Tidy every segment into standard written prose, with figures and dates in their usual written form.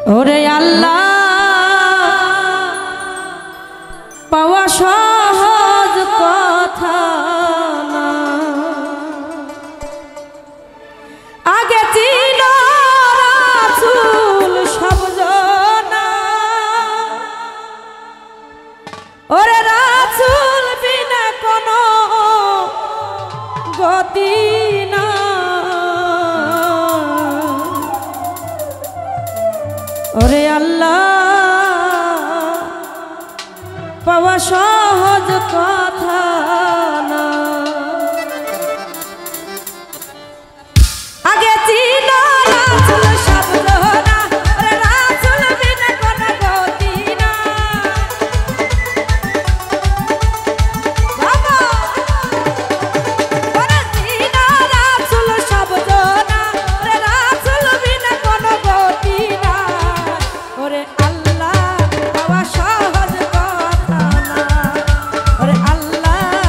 ওরে আল্লাহ পাওয়া সহজ কথা না, আগে ছিল রাসূল সবজনা। ওরে রাসূল বিনা কোনো গতি না, ওরে আল্লাহ পাওয়া সহজ কথা না, আগে ছিল রাসূল সবজনা। ওরে রাসূল বিনা কোনো গতি না, বাবা ওরে ছিল রাসূল সবজনা। ওরে রাসূল বিনা কোনো গতি না, ওরে আল্লাহ পাওয়া সহজ কথা না, ওরে আল্লাহ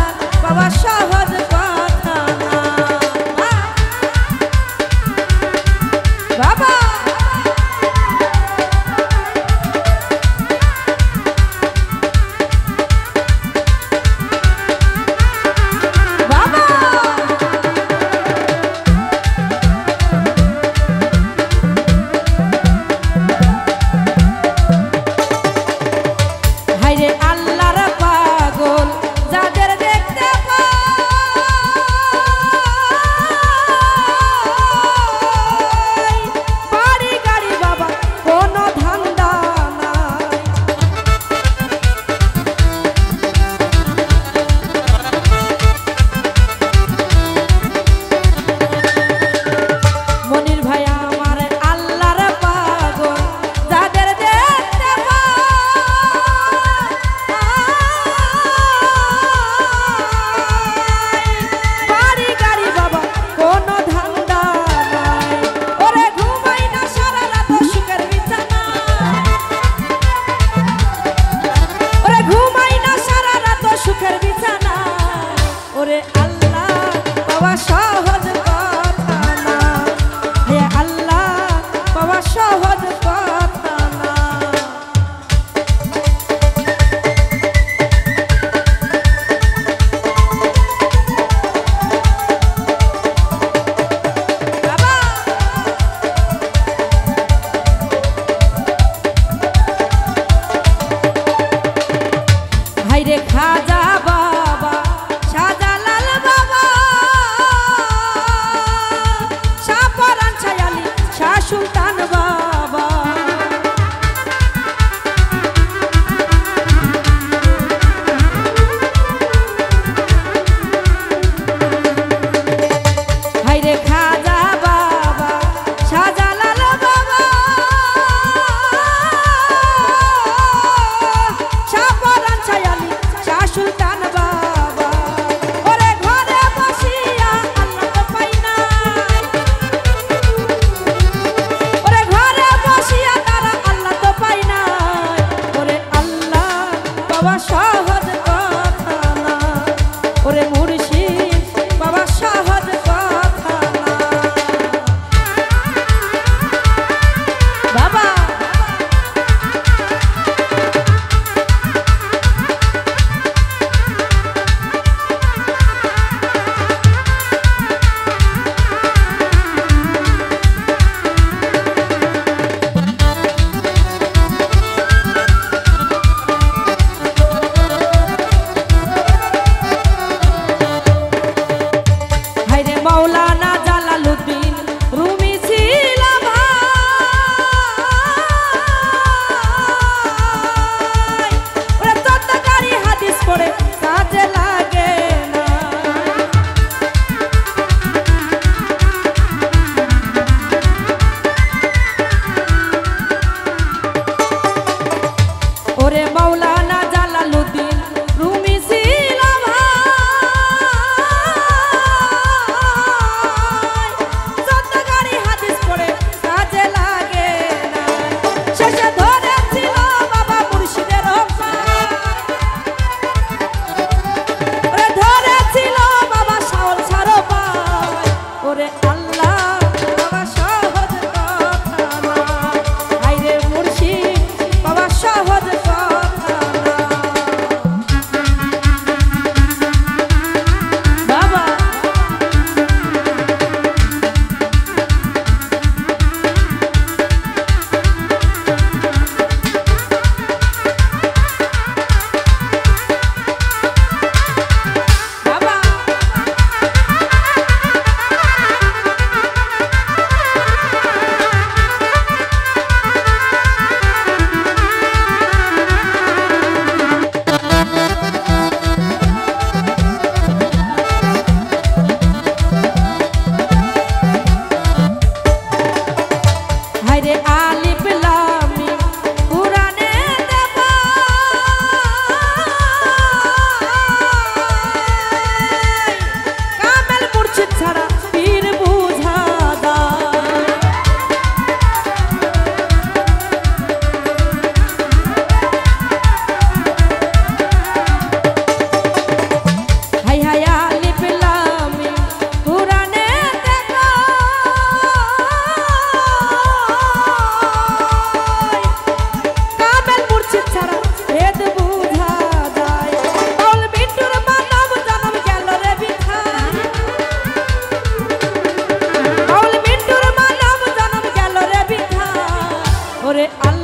হায়রে আলিফ লাম মিম কুরআনে দেব কামেল মুর্শিদ ছাড়া পীর বুঝা দায়। হাই হাই আলিফ লাম মিম কুরআনে দেব কামেল মুর্শিদ ছাড়া বেদ বুঝা দায়। বাউল বিট্টুর মানব জনম গেল রে বিথা, বাউল বিট্টুর মানব জনম গেল রে বিথা। ওরে আল্লাহ